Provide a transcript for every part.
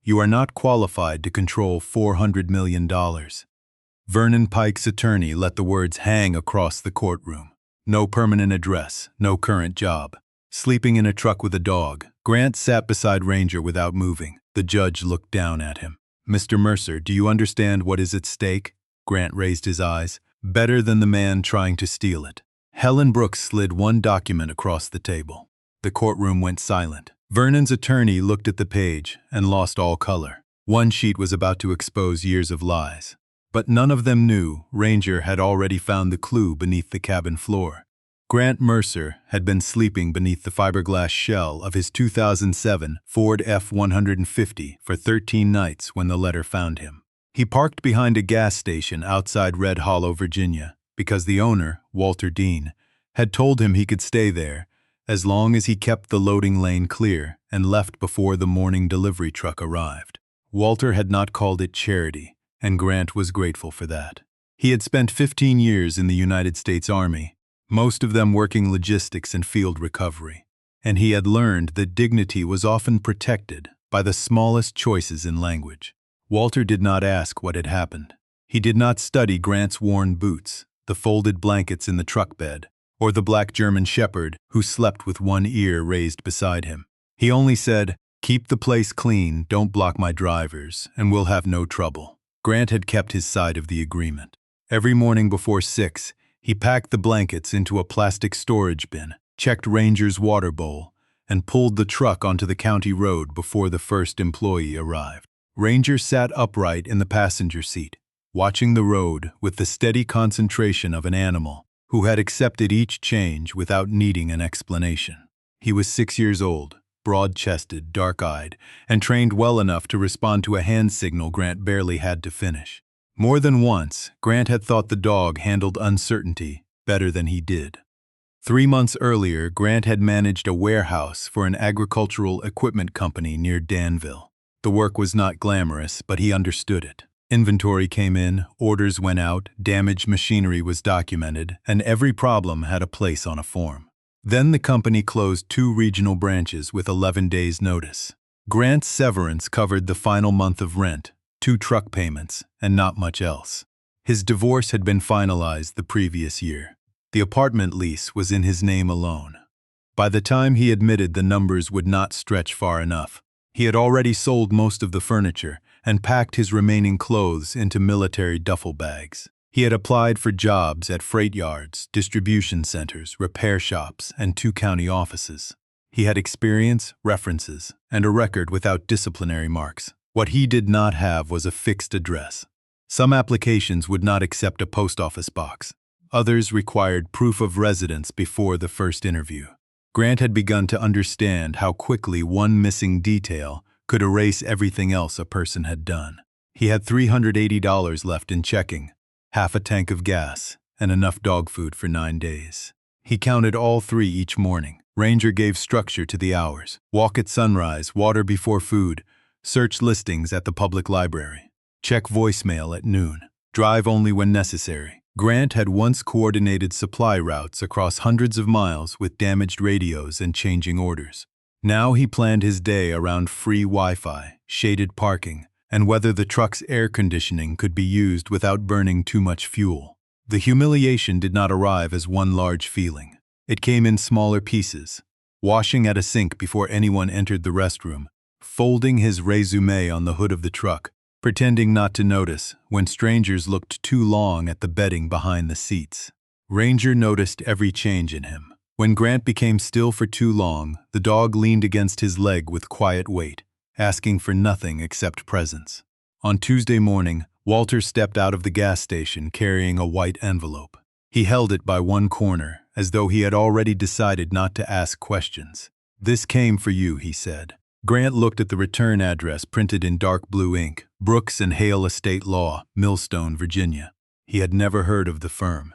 You are not qualified to control $400 million. Vernon Pike's attorney let the words hang across the courtroom. No permanent address, no current job. Sleeping in a truck with a dog, Grant sat beside Ranger without moving. The judge looked down at him. Mr. Mercer, do you understand what is at stake? Grant raised his eyes. Better than the man trying to steal it. Helen Brooks slid one document across the table. The courtroom went silent. Vernon's attorney looked at the page and lost all color. One sheet was about to expose years of lies. But none of them knew Ranger had already found the clue beneath the cabin floor. Grant Mercer had been sleeping beneath the fiberglass shell of his 2007 Ford F-150 for 13 nights when the letter found him. He parked behind a gas station outside Red Hollow, Virginia, because the owner, Walter Dean, had told him he could stay there as long as he kept the loading lane clear and left before the morning delivery truck arrived. Walter had not called it charity, and Grant was grateful for that. He had spent 15 years in the United States Army, most of them working logistics and field recovery, and he had learned that dignity was often protected by the smallest choices in language. Walter did not ask what had happened. He did not study Grant's worn boots, the folded blankets in the truck bed, or the black German shepherd who slept with one ear raised beside him. He only said, "Keep the place clean, don't block my drivers, and we'll have no trouble." Grant had kept his side of the agreement. Every morning before 6, he packed the blankets into a plastic storage bin, checked Ranger's water bowl, and pulled the truck onto the county road before the first employee arrived. Ranger sat upright in the passenger seat, watching the road with the steady concentration of an animal who had accepted each change without needing an explanation. He was 6 years old, broad-chested, dark-eyed, and trained well enough to respond to a hand signal Grant barely had to finish. More than once, Grant had thought the dog handled uncertainty better than he did. 3 months earlier, Grant had managed a warehouse for an agricultural equipment company near Danville. The work was not glamorous, but he understood it. Inventory came in, orders went out, damaged machinery was documented, and every problem had a place on a form. Then the company closed 2 regional branches with 11 days' notice. Grant's severance covered the final month of rent, 2 truck payments, and not much else. His divorce had been finalized the previous year. The apartment lease was in his name alone. By the time he admitted the numbers would not stretch far enough, he had already sold most of the furniture and packed his remaining clothes into military duffel bags. He had applied for jobs at freight yards, distribution centers, repair shops, and 2 county offices. He had experience, references, and a record without disciplinary marks. What he did not have was a fixed address. Some applications would not accept a post office box. Others required proof of residence before the first interview. Grant had begun to understand how quickly one missing detail could erase everything else a person had done. He had $380 left in checking, half a tank of gas, and enough dog food for 9 days. He counted all 3 each morning. Ranger gave structure to the hours. Walk at sunrise, water before food, search listings at the public library, check voicemail at noon, drive only when necessary. Grant had once coordinated supply routes across hundreds of miles with damaged radios and changing orders. Now he planned his day around free Wi-Fi, shaded parking, and whether the truck's air conditioning could be used without burning too much fuel. The humiliation did not arrive as one large feeling. It came in smaller pieces. Washing at a sink before anyone entered the restroom, folding his resume on the hood of the truck, pretending not to notice when strangers looked too long at the bedding behind the seats. Ranger noticed every change in him. When Grant became still for too long, the dog leaned against his leg with quiet weight, asking for nothing except presence. On Tuesday morning, Walter stepped out of the gas station carrying a white envelope. He held it by one corner, as though he had already decided not to ask questions. "This came for you," he said. Grant looked at the return address printed in dark blue ink, Brooks and Hale Estate Law, Millstone, Virginia. He had never heard of the firm.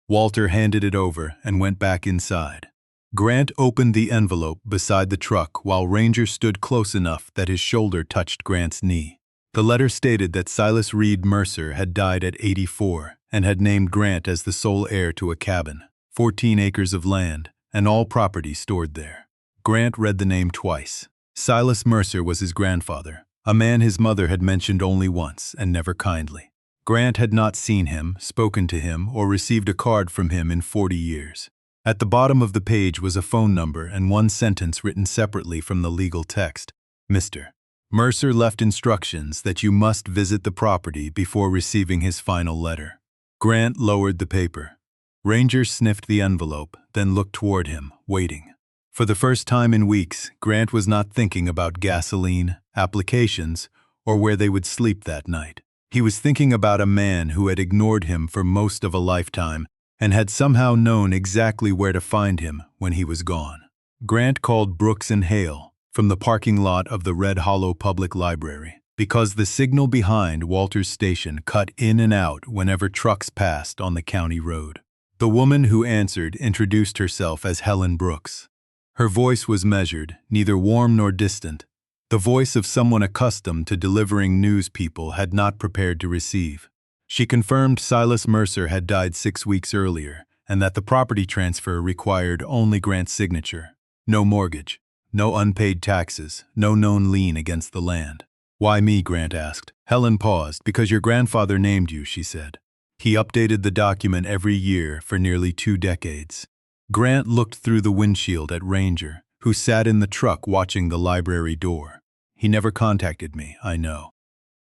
Walter handed it over and went back inside. Grant opened the envelope beside the truck while Ranger stood close enough that his shoulder touched Grant's knee. The letter stated that Silas Reed Mercer had died at 84 and had named Grant as the sole heir to a cabin, 14 acres of land, and all property stored there. Grant read the name twice. Silas Mercer was his grandfather, A man his mother had mentioned only once and never kindly. Grant had not seen him, spoken to him, or received a card from him in 40 years. At the bottom of the page was a phone number and one sentence written separately from the legal text. Mr. Mercer left instructions that you must visit the property before receiving his final letter. Grant lowered the paper. Ranger sniffed the envelope, then looked toward him, waiting. For the first time in weeks, Grant was not thinking about gasoline, applications, or where they would sleep that night. He was thinking about a man who had ignored him for most of a lifetime and had somehow known exactly where to find him when he was gone. Grant called Brooks and Hale from the parking lot of the Red Hollow Public Library because the signal behind Walters Station cut in and out whenever trucks passed on the county road. The woman who answered introduced herself as Helen Brooks. Her voice was measured, neither warm nor distant, the voice of someone accustomed to delivering news people had not prepared to receive. She confirmed Silas Mercer had died 6 weeks earlier and that the property transfer required only Grant's signature. No mortgage, no unpaid taxes, no known lien against the land. Why me? Grant asked. Helen paused. Because your grandfather named you, she said. He updated the document every year for nearly 2 decades. Grant looked through the windshield at Ranger, who sat in the truck watching the library door. He never contacted me, I know.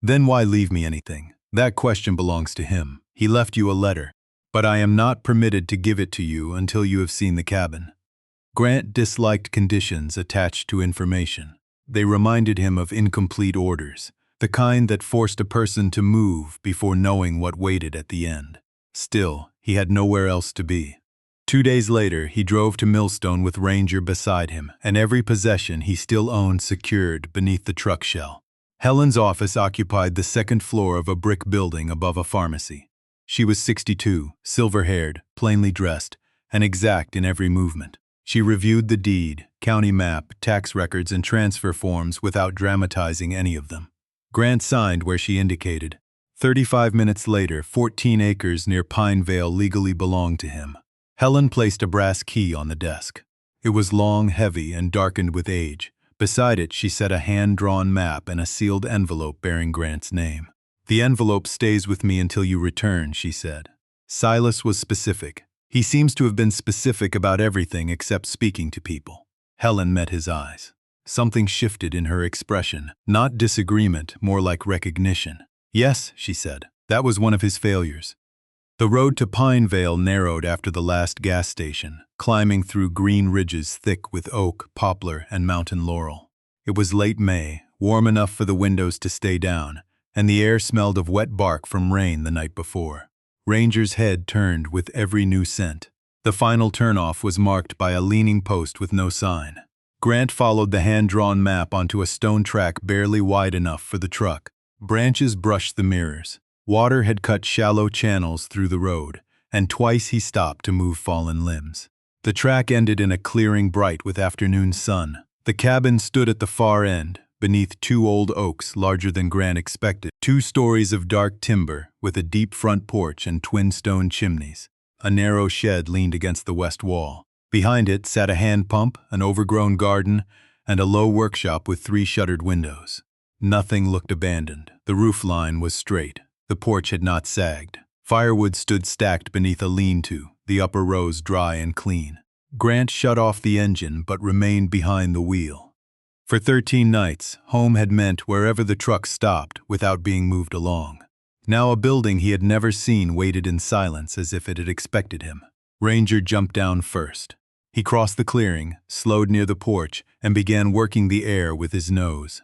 Then why leave me anything? That question belongs to him. He left you a letter, but I am not permitted to give it to you until you have seen the cabin. Grant disliked conditions attached to information. They reminded him of incomplete orders, the kind that forced a person to move before knowing what waited at the end. Still, he had nowhere else to be. 2 days later, he drove to Millstone with Ranger beside him, and every possession he still owned secured beneath the truck shell. Helen's office occupied the 2nd floor of a brick building above a pharmacy. She was 62, silver-haired, plainly dressed, and exact in every movement. She reviewed the deed, county map, tax records, and transfer forms without dramatizing any of them. Grant signed where she indicated. 35 minutes later, 14 acres near Pinevale legally belonged to him. Helen placed a brass key on the desk. It was long, heavy, and darkened with age. Beside it, she set a hand-drawn map and a sealed envelope bearing Grant's name. The envelope stays with me until you return, she said. Silas was specific. He seems to have been specific about everything except speaking to people. Helen met his eyes. Something shifted in her expression, not disagreement, more like recognition. Yes, she said, that was one of his failures. The road to Pinevale narrowed after the last gas station, climbing through green ridges thick with oak, poplar, and mountain laurel. It was late May, warm enough for the windows to stay down, and the air smelled of wet bark from rain the night before. Ranger's head turned with every new scent. The final turnoff was marked by a leaning post with no sign. Grant followed the hand-drawn map onto a stone track barely wide enough for the truck. Branches brushed the mirrors. Water had cut shallow channels through the road, and twice he stopped to move fallen limbs. The track ended in a clearing bright with afternoon sun. The cabin stood at the far end, beneath 2 old oaks larger than Grant expected, 2 stories of dark timber with a deep front porch and twin stone chimneys. A narrow shed leaned against the west wall. Behind it sat a hand pump, an overgrown garden, and a low workshop with 3 shuttered windows. Nothing looked abandoned. The roof line was straight. The porch had not sagged. Firewood stood stacked beneath a lean-to, the upper rows dry and clean. Grant shut off the engine but remained behind the wheel. For 13 nights, home had meant wherever the truck stopped without being moved along. Now a building he had never seen waited in silence as if it had expected him. Ranger jumped down first. He crossed the clearing, slowed near the porch, and began working the air with his nose.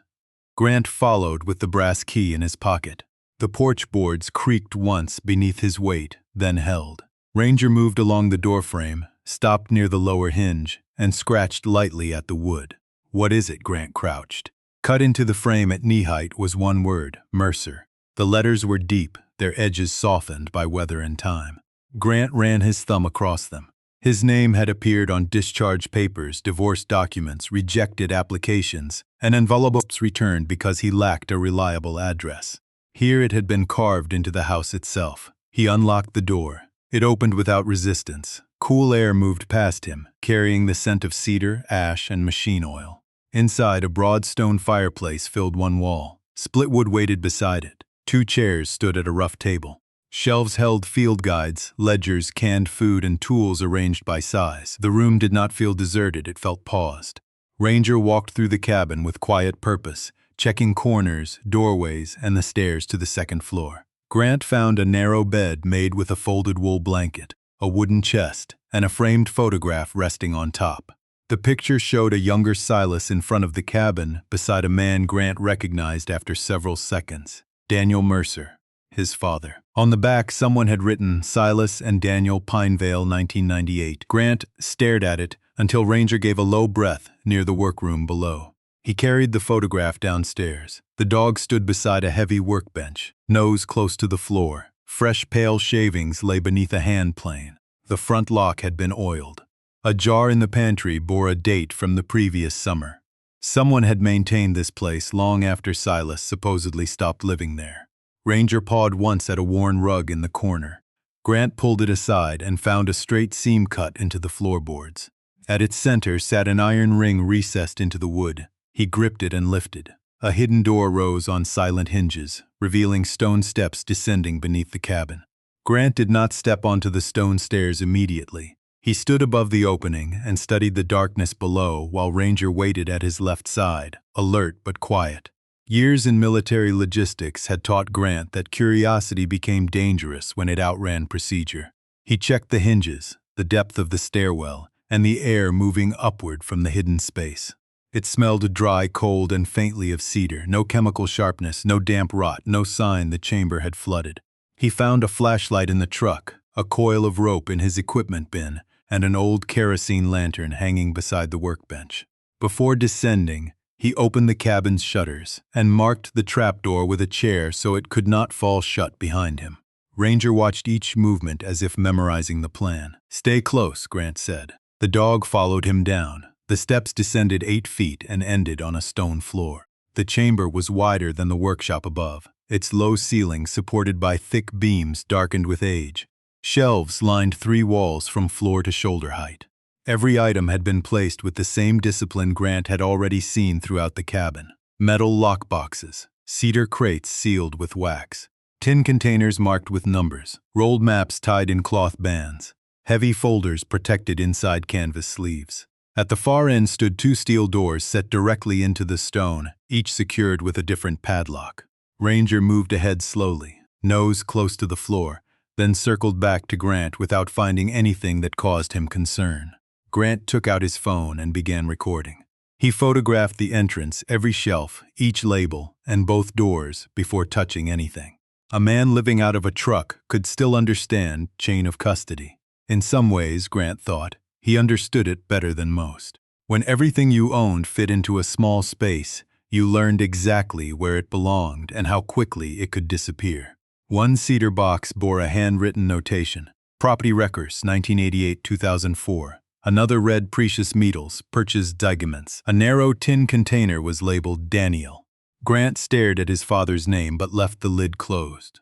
Grant followed with the brass key in his pocket. The porch boards creaked once beneath his weight, then held. Ranger moved along the doorframe, stopped near the lower hinge, and scratched lightly at the wood. What is it? Grant crouched. Cut into the frame at knee height was one word, Mercer. The letters were deep, their edges softened by weather and time. Grant ran his thumb across them. His name had appeared on discharge papers, divorce documents, rejected applications, and envelopes returned because he lacked a reliable address. Here it had been carved into the house itself. He unlocked the door. It opened without resistance. Cool air moved past him, carrying the scent of cedar, ash, and machine oil. Inside, a broad stone fireplace filled one wall. Splitwood waited beside it. 2 chairs stood at a rough table. Shelves held field guides, ledgers, canned food, and tools arranged by size. The room did not feel deserted, it felt paused. Ranger walked through the cabin with quiet purpose, checking corners, doorways, and the stairs to the second floor. Grant found a narrow bed made with a folded wool blanket, a wooden chest, and a framed photograph resting on top. The picture showed a younger Silas in front of the cabin beside a man Grant recognized after several seconds, Daniel Mercer, his father. On the back, someone had written Silas and Daniel Pinevale 1998. Grant stared at it until Ranger gave a low breath near the workroom below. He carried the photograph downstairs. The dog stood beside a heavy workbench, nose close to the floor. Fresh pale shavings lay beneath a hand plane. The front lock had been oiled. A jar in the pantry bore a date from the previous summer. Someone had maintained this place long after Silas supposedly stopped living there. Ranger pawed once at a worn rug in the corner. Grant pulled it aside and found a straight seam cut into the floorboards. At its center sat an iron ring recessed into the wood. He gripped it and lifted. A hidden door rose on silent hinges, revealing stone steps descending beneath the cabin. Grant did not step onto the stone stairs immediately. He stood above the opening and studied the darkness below while Ranger waited at his left side, alert but quiet. Years in military logistics had taught Grant that curiosity became dangerous when it outran procedure. He checked the hinges, the depth of the stairwell, and the air moving upward from the hidden space. It smelled dry, cold, and faintly of cedar, no chemical sharpness, no damp rot, no sign the chamber had flooded. He found a flashlight in the truck, a coil of rope in his equipment bin, and an old kerosene lantern hanging beside the workbench. Before descending, he opened the cabin's shutters and marked the trapdoor with a chair so it could not fall shut behind him. Ranger watched each movement as if memorizing the plan. "Stay close," Grant said. The dog followed him down. The steps descended 8 feet and ended on a stone floor. The chamber was wider than the workshop above, its low ceiling supported by thick beams darkened with age. Shelves lined 3 walls from floor to shoulder height. Every item had been placed with the same discipline Grant had already seen throughout the cabin. Metal lockboxes, cedar crates sealed with wax, tin containers marked with numbers, rolled maps tied in cloth bands, heavy folders protected inside canvas sleeves. At the far end stood 2 steel doors set directly into the stone, each secured with a different padlock. Ranger moved ahead slowly, nose close to the floor, then circled back to Grant without finding anything that caused him concern. Grant took out his phone and began recording. He photographed the entrance, every shelf, each label, and both doors before touching anything. A man living out of a truck could still understand chain of custody. In some ways, Grant thought, he understood it better than most. When everything you owned fit into a small space, you learned exactly where it belonged and how quickly it could disappear. One cedar box bore a handwritten notation, Property Records, 1988-2004. Another read Precious Metals, Purchase Digaments. A narrow tin container was labeled Daniel. Grant stared at his father's name but left the lid closed.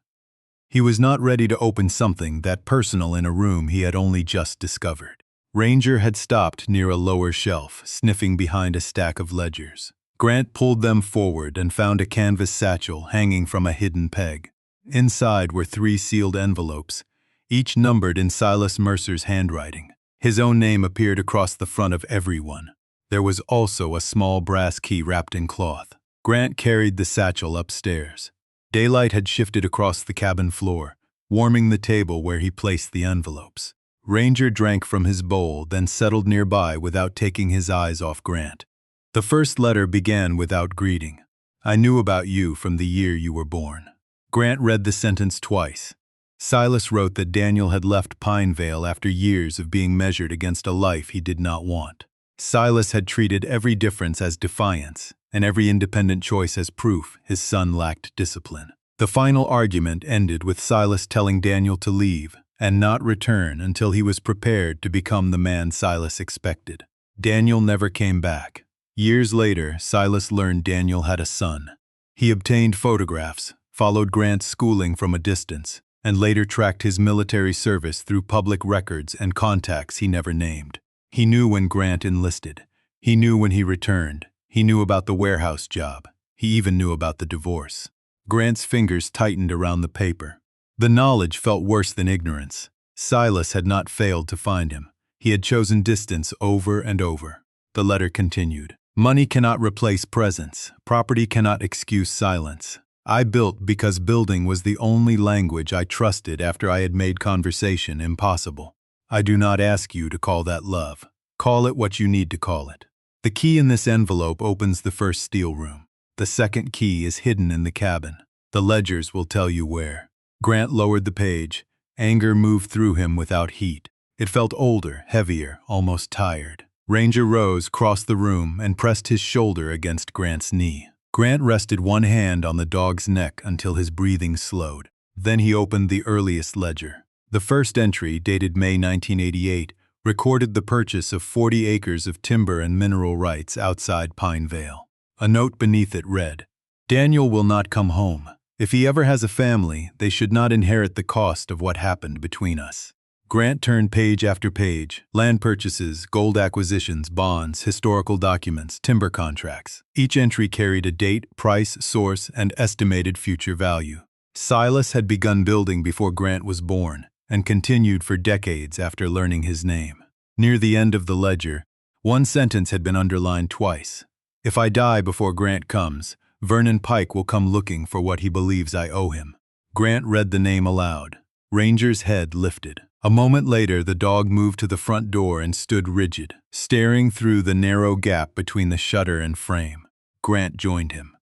He was not ready to open something that personal in a room he had only just discovered. Ranger had stopped near a lower shelf, sniffing behind a stack of ledgers. Grant pulled them forward and found a canvas satchel hanging from a hidden peg. Inside were 3 sealed envelopes, each numbered in Silas Mercer's handwriting. His own name appeared across the front of every one. There was also a small brass key wrapped in cloth. Grant carried the satchel upstairs. Daylight had shifted across the cabin floor, warming the table where he placed the envelopes. Ranger drank from his bowl, then settled nearby without taking his eyes off Grant. The first letter began without greeting. "I knew about you from the year you were born." Grant read the sentence twice. Silas wrote that Daniel had left Pinevale after years of being measured against a life he did not want. Silas had treated every difference as defiance, and every independent choice as proof his son lacked discipline. The final argument ended with Silas telling Daniel to leave and not return until he was prepared to become the man Silas expected. Daniel never came back. Years later, Silas learned Daniel had a son. He obtained photographs, followed Grant's schooling from a distance, and later tracked his military service through public records and contacts he never named. He knew when Grant enlisted. He knew when he returned. He knew about the warehouse job. He even knew about the divorce. Grant's fingers tightened around the paper. The knowledge felt worse than ignorance. Silas had not failed to find him. He had chosen distance over and over. The letter continued. Money cannot replace presence. Property cannot excuse silence. I built because building was the only language I trusted after I had made conversation impossible. I do not ask you to call that love. Call it what you need to call it. The key in this envelope opens the first steel room. The second key is hidden in the cabin. The ledgers will tell you where. Grant lowered the page. Anger moved through him without heat. It felt older, heavier, almost tired. Ranger rose, crossed the room, and pressed his shoulder against Grant's knee. Grant rested one hand on the dog's neck until his breathing slowed. Then he opened the earliest ledger. The first entry, dated May 1988, recorded the purchase of 40 acres of timber and mineral rights outside Pine Vale. A note beneath it read, "Daniel will not come home. If he ever has a family, they should not inherit the cost of what happened between us." Grant turned page after page: land purchases, gold acquisitions, bonds, historical documents, timber contracts. Each entry carried a date, price, source, and estimated future value. Silas had begun building before Grant was born, and continued for decades after learning his name. Near the end of the ledger, one sentence had been underlined twice. "If I die before Grant comes, Vernon Pike will come looking for what he believes I owe him." Grant read the name aloud. Ranger's head lifted. A moment later, the dog moved to the front door and stood rigid, staring through the narrow gap between the shutter and frame. Grant joined him.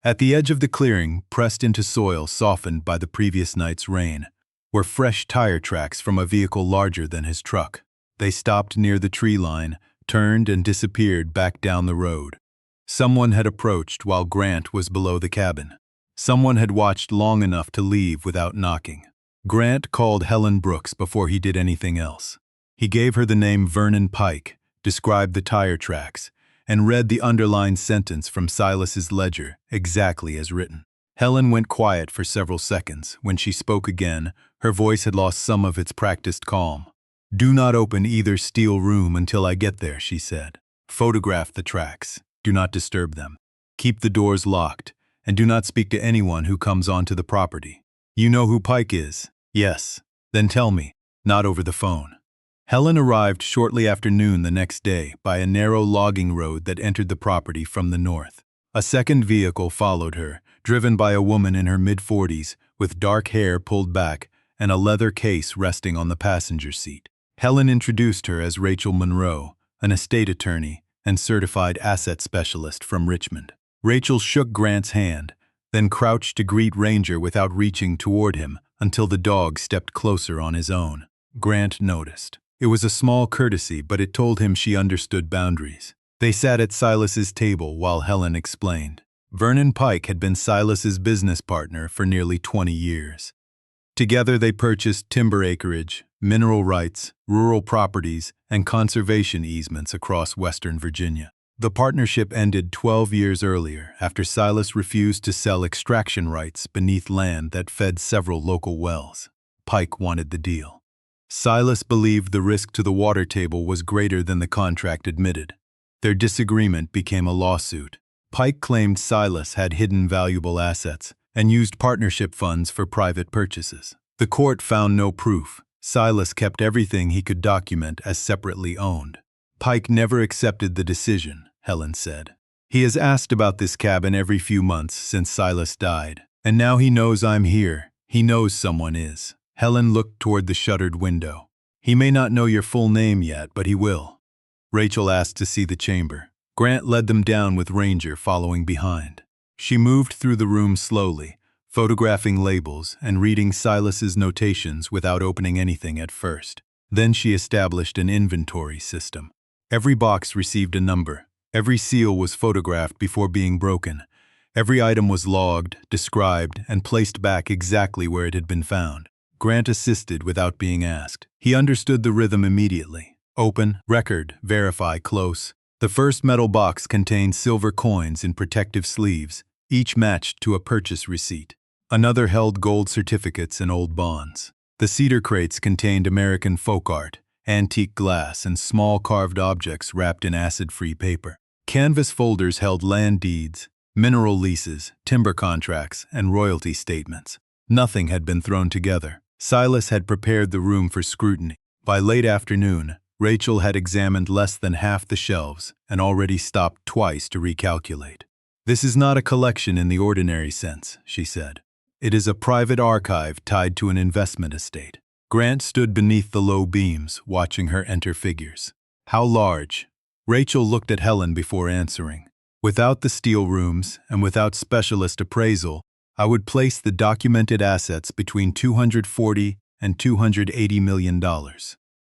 At the edge of the clearing, pressed into soil softened by the previous night's rain, were fresh tire tracks from a vehicle larger than his truck. They stopped near the tree line, turned and disappeared back down the road. Someone had approached while Grant was below the cabin. Someone had watched long enough to leave without knocking. Grant called Helen Brooks before he did anything else. He gave her the name Vernon Pike, described the tire tracks, and read the underlined sentence from Silas's ledger exactly as written. Helen went quiet for several seconds. When she spoke again, her voice had lost some of its practiced calm. "Do not open either steel room until I get there," she said. "Photograph the tracks. Do not disturb them. Keep the doors locked, and do not speak to anyone who comes onto the property. You know who Pike is?" "Yes." "Then tell me, not over the phone." Helen arrived shortly after noon the next day by a narrow logging road that entered the property from the north. A second vehicle followed her, driven by a woman in her mid-40s with dark hair pulled back and a leather case resting on the passenger seat. Helen introduced her as Rachel Monroe, an estate attorney and certified asset specialist from Richmond. Rachel shook Grant's hand, then crouched to greet Ranger without reaching toward him until the dog stepped closer on his own. Grant noticed. It was a small courtesy, but it told him she understood boundaries. They sat at Silas's table while Helen explained. Vernon Pike had been Silas's business partner for nearly 20 years. Together they purchased timber acreage, mineral rights, rural properties, and conservation easements across Western Virginia. The partnership ended 12 years earlier after Silas refused to sell extraction rights beneath land that fed several local wells. Pike wanted the deal. Silas believed the risk to the water table was greater than the contract admitted. Their disagreement became a lawsuit. Pike claimed Silas had hidden valuable assets and used partnership funds for private purchases. The court found no proof. Silas kept everything he could document as separately owned. Pike never accepted the decision, Helen said. He has asked about this cabin every few months since Silas died, and now he knows I'm here. He knows someone is. Helen looked toward the shuttered window. He may not know your full name yet, but he will. Rachel asked to see the chamber. Grant led them down with Ranger following behind. She moved through the room slowly, photographing labels and reading Silas's notations without opening anything at first. Then she established an inventory system. Every box received a number. Every seal was photographed before being broken. Every item was logged, described, and placed back exactly where it had been found. Grant assisted without being asked. He understood the rhythm immediately. Open, record, verify, close. The first metal box contained silver coins in protective sleeves, each matched to a purchase receipt. Another held gold certificates and old bonds. The cedar crates contained American folk art, antique glass, and small carved objects wrapped in acid-free paper. Canvas folders held land deeds, Mineral leases, timber contracts, and royalty statements. Nothing had been thrown together. Silas had prepared the room for scrutiny. By late afternoon, Rachel had examined less than half the shelves and already stopped twice to recalculate. "This is not a collection in the ordinary sense," she said. "It is a private archive tied to an investment estate." Grant stood beneath the low beams, watching her enter figures. "How large?" Rachel looked at Helen before answering. "Without the steel rooms and without specialist appraisal, I would place the documented assets between $240 and $280 million.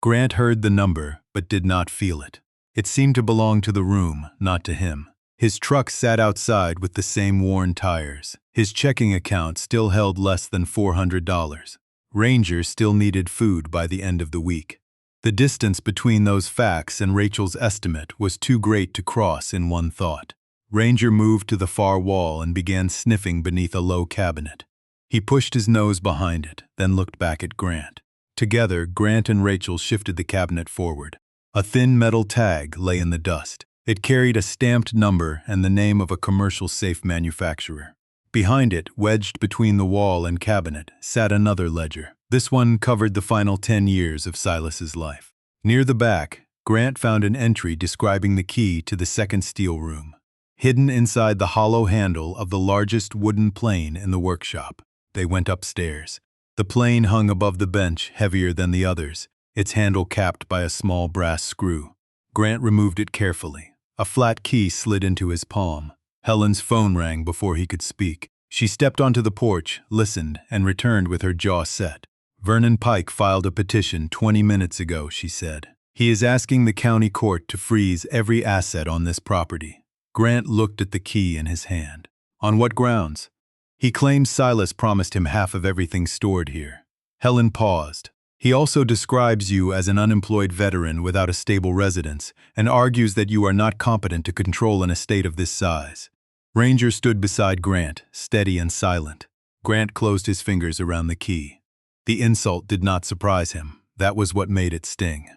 Grant heard the number, but did not feel it. It seemed to belong to the room, not to him. His truck sat outside with the same worn tires. His checking account still held less than $400. Ranger still needed food by the end of the week. The distance between those facts and Rachel's estimate was too great to cross in one thought. Ranger moved to the far wall and began sniffing beneath a low cabinet. He pushed his nose behind it, then looked back at Grant. Together, Grant and Rachel shifted the cabinet forward. A thin metal tag lay in the dust. It carried a stamped number and the name of a commercial safe manufacturer. Behind it, wedged between the wall and cabinet, sat another ledger. This one covered the final 10 years of Silas's life. Near the back, Grant found an entry describing the key to the second steel room, hidden inside the hollow handle of the largest wooden plane in the workshop. They went upstairs. The plane hung above the bench, heavier than the others, its handle capped by a small brass screw. Grant removed it carefully. A flat key slid into his palm. Helen's phone rang before he could speak. She stepped onto the porch, listened, and returned with her jaw set. "Vernon Pike filed a petition 20 minutes ago," she said. "He is asking the county court to freeze every asset on this property." Grant looked at the key in his hand. "On what grounds?" "He claims Silas promised him half of everything stored here." Helen paused. "He also describes you as an unemployed veteran without a stable residence and argues that you are not competent to control an estate of this size." Ranger stood beside Grant, steady and silent. Grant closed his fingers around the key. The insult did not surprise him. That was what made it sting.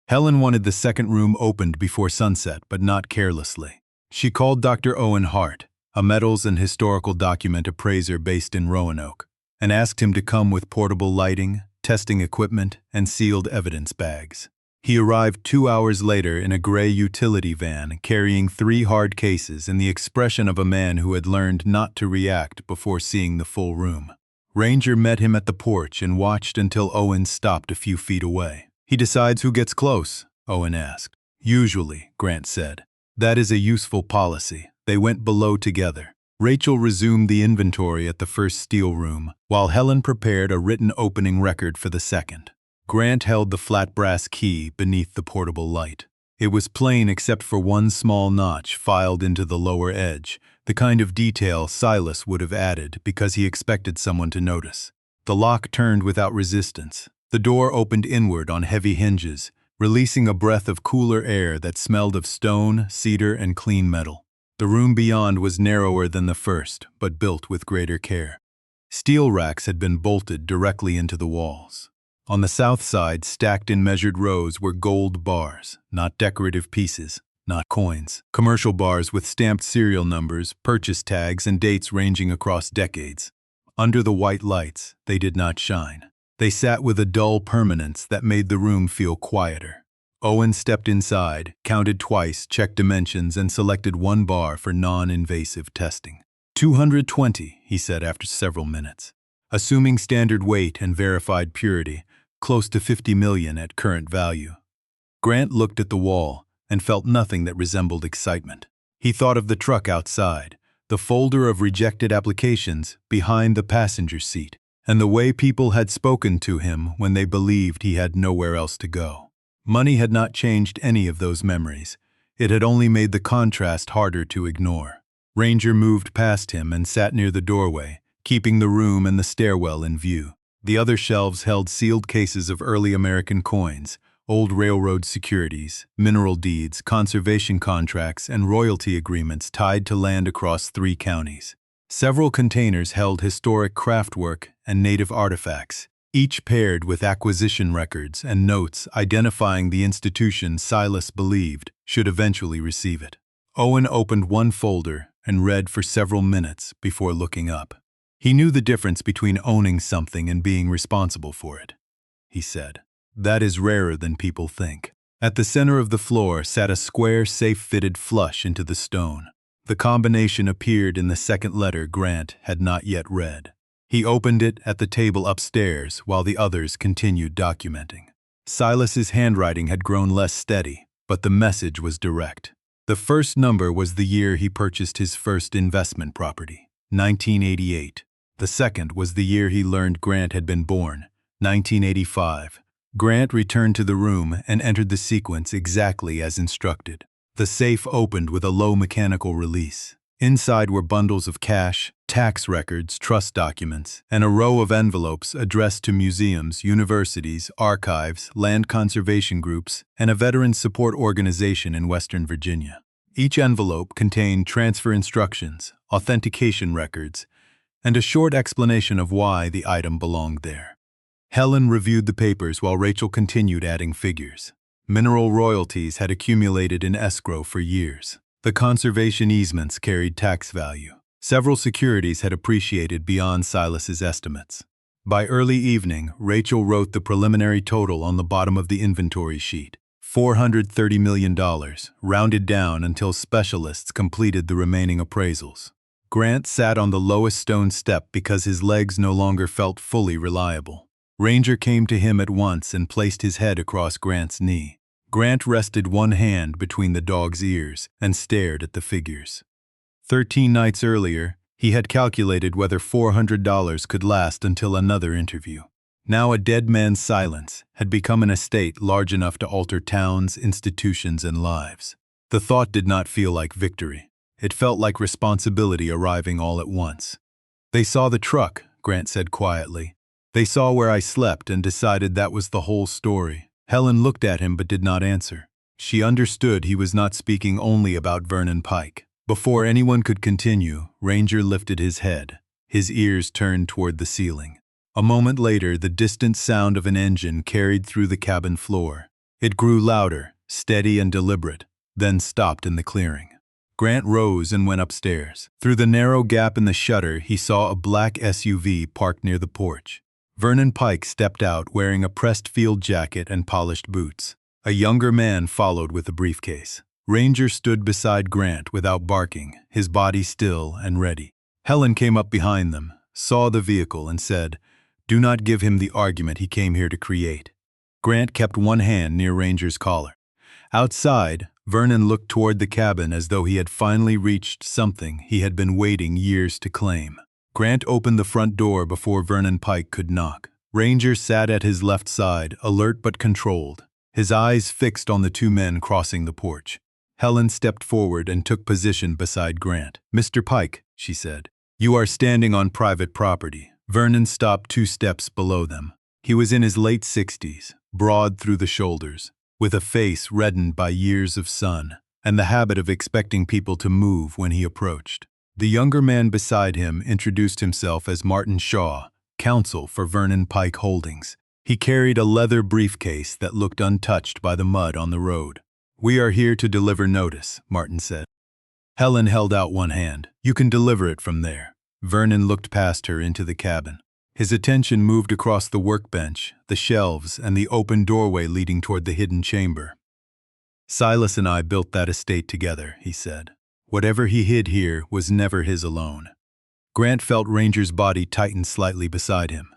Helen wanted the second room opened before sunset, but not carelessly. She called Dr. Owen Hart, a metals and historical document appraiser based in Roanoke, and asked him to come with portable lighting, testing equipment, and sealed evidence bags. He arrived 2 hours later in a gray utility van carrying 3 hard cases and the expression of a man who had learned not to react before seeing the full room. Ranger met him at the porch and watched until Owen stopped a few feet away. "He decides who gets close?" Owen asked. "Usually," Grant said. "That is a useful policy." They went below together. Rachel resumed the inventory at the first steel room, while Helen prepared a written opening record for the second. Grant held the flat brass key beneath the portable light. It was plain except for one small notch filed into the lower edge, the kind of detail Silas would have added because he expected someone to notice. The lock turned without resistance. The door opened inward on heavy hinges, releasing a breath of cooler air that smelled of stone, cedar, and clean metal. The room beyond was narrower than the first, but built with greater care. Steel racks had been bolted directly into the walls. On the south side, stacked in measured rows, were gold bars, not decorative pieces, not coins. Commercial bars with stamped serial numbers, purchase tags, and dates ranging across decades. Under the white lights, they did not shine. They sat with a dull permanence that made the room feel quieter. Owen stepped inside, counted twice, checked dimensions, and selected 1 bar for non-invasive testing. 220, he said after several minutes. Assuming standard weight and verified purity, close to 50 million at current value. Grant looked at the wall and felt nothing that resembled excitement. He thought of the truck outside, the folder of rejected applications behind the passenger seat, and the way people had spoken to him when they believed he had nowhere else to go. Money had not changed any of those memories. It had only made the contrast harder to ignore. Ranger moved past him and sat near the doorway, keeping the room and the stairwell in view. The other shelves held sealed cases of early American coins, old railroad securities, mineral deeds, conservation contracts, and royalty agreements tied to land across 3 counties. Several containers held historic craftwork and native artifacts, each paired with acquisition records and notes identifying the institution Silas believed should eventually receive it. Owen opened one folder, and read for several minutes before looking up. He knew the difference between owning something and being responsible for it. He said, "That is rarer than people think." At the center of the floor sat a square safe fitted flush into the stone. The combination appeared in the second letter Grant had not yet read. He opened it at the table upstairs while the others continued documenting. Silas's handwriting had grown less steady, but the message was direct. The first number was the year he purchased his first investment property, 1988. The second was the year he learned Grant had been born, 1985. Grant returned to the room and entered the sequence exactly as instructed. The safe opened with a low mechanical release. Inside were bundles of cash, tax records, trust documents, and a row of envelopes addressed to museums, universities, archives, land conservation groups, and a veterans support organization in Western Virginia. Each envelope contained transfer instructions, authentication records, and a short explanation of why the item belonged there. Helen reviewed the papers while Rachel continued adding figures. Mineral royalties had accumulated in escrow for years. The conservation easements carried tax value. Several securities had appreciated beyond Silas's estimates. By early evening, Rachel wrote the preliminary total on the bottom of the inventory sheet, $430 million, rounded down until specialists completed the remaining appraisals. Grant sat on the lowest stone step because his legs no longer felt fully reliable. Ranger came to him at once and placed his head across Grant's knee. Grant rested one hand between the dog's ears and stared at the figures. 13 nights earlier, he had calculated whether $400 could last until another interview. Now a dead man's silence had become an estate large enough to alter towns, institutions, and lives. The thought did not feel like victory. It felt like responsibility arriving all at once. "They saw the truck," Grant said quietly. "They saw where I slept and decided that was the whole story." Helen looked at him but did not answer. She understood he was not speaking only about Vernon Pike. Before anyone could continue, Ranger lifted his head. His ears turned toward the ceiling. A moment later, the distant sound of an engine carried through the cabin floor. It grew louder, steady and deliberate, then stopped in the clearing. Grant rose and went upstairs. Through the narrow gap in the shutter, he saw a black SUV parked near the porch. Vernon Pike stepped out wearing a pressed field jacket and polished boots. A younger man followed with a briefcase. Ranger stood beside Grant without barking, his body still and ready. Helen came up behind them, saw the vehicle, and said, "Do not give him the argument he came here to create." Grant kept one hand near Ranger's collar. Outside, Vernon looked toward the cabin as though he had finally reached something he had been waiting years to claim. Grant opened the front door before Vernon Pike could knock. Ranger sat at his left side, alert but controlled, his eyes fixed on the two men crossing the porch. Helen stepped forward and took position beside Grant. "Mr. Pike," she said, "you are standing on private property." Vernon stopped 2 steps below them. He was in his late 60s, broad through the shoulders, with a face reddened by years of sun, and the habit of expecting people to move when he approached. The younger man beside him introduced himself as Martin Shaw, counsel for Vernon Pike Holdings. He carried a leather briefcase that looked untouched by the mud on the road. "We are here to deliver notice," Martin said. Helen held out one hand. "You can deliver it from there." Vernon looked past her into the cabin. His attention moved across the workbench, the shelves, and the open doorway leading toward the hidden chamber. "Silas and I built that estate together," he said. "Whatever he hid here was never his alone." Grant felt Ranger's body tighten slightly beside him.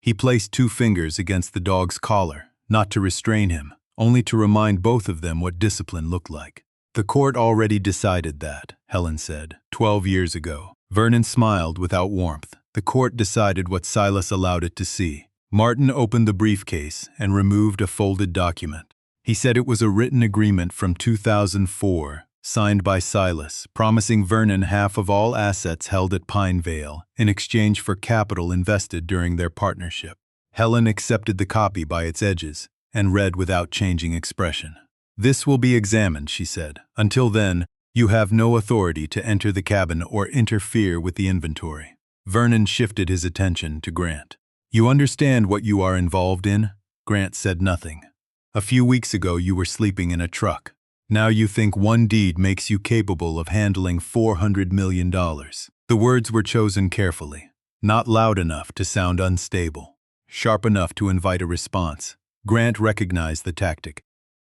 He placed 2 fingers against the dog's collar, not to restrain him, only to remind both of them what discipline looked like. "The court already decided that," Helen said, 12 years ago. Vernon smiled without warmth. "The court decided what Silas allowed it to see." Martin opened the briefcase and removed a folded document. He said it was a written agreement from 2004, signed by Silas, promising Vernon half of all assets held at Pinevale in exchange for capital invested during their partnership. Helen accepted the copy by its edges and read without changing expression. "This will be examined," she said. "Until then, you have no authority to enter the cabin or interfere with the inventory." Vernon shifted his attention to Grant. "You understand what you are involved in?" Grant said nothing. "A few weeks ago you were sleeping in a truck. Now you think one deed makes you capable of handling $400 million. The words were chosen carefully, not loud enough to sound unstable, sharp enough to invite a response. Grant recognized the tactic.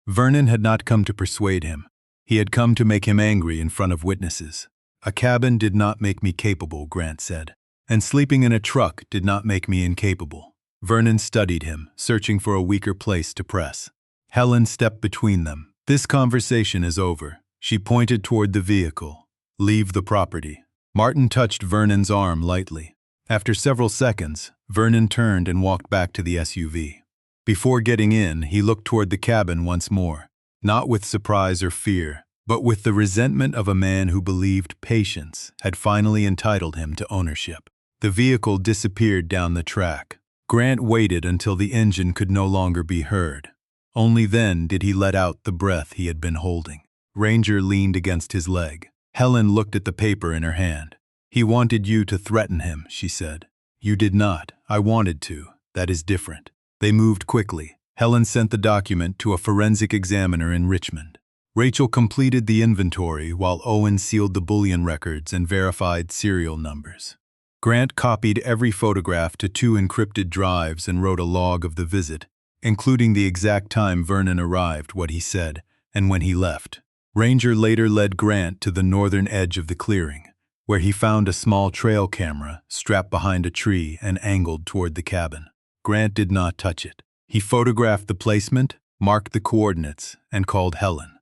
Vernon had not come to persuade him. He had come to make him angry in front of witnesses. A cabin did not make me capable, Grant said. And sleeping in a truck did not make me incapable. Vernon studied him, searching for a weaker place to press. Helen stepped between them. This conversation is over. She pointed toward the vehicle. Leave the property. Martin touched Vernon's arm lightly. After several seconds, Vernon turned and walked back to the SUV. Before getting in, he looked toward the cabin once more, not with surprise or fear, but with the resentment of a man who believed patience had finally entitled him to ownership. The vehicle disappeared down the track. Grant waited until the engine could no longer be heard. Only then did he let out the breath he had been holding. Ranger leaned against his leg. Helen looked at the paper in her hand. He wanted you to threaten him, she said. You did not. I wanted to. That is different. They moved quickly. Helen sent the document to a forensic examiner in Richmond. Rachel completed the inventory while Owen sealed the bullion records and verified serial numbers. Grant copied every photograph to 2 encrypted drives and wrote a log of the visit, including the exact time Vernon arrived, what he said, and when he left. Ranger later led Grant to the northern edge of the clearing, where he found a small trail camera strapped behind a tree and angled toward the cabin. Grant did not touch it. He photographed the placement, marked the coordinates, and called Helen.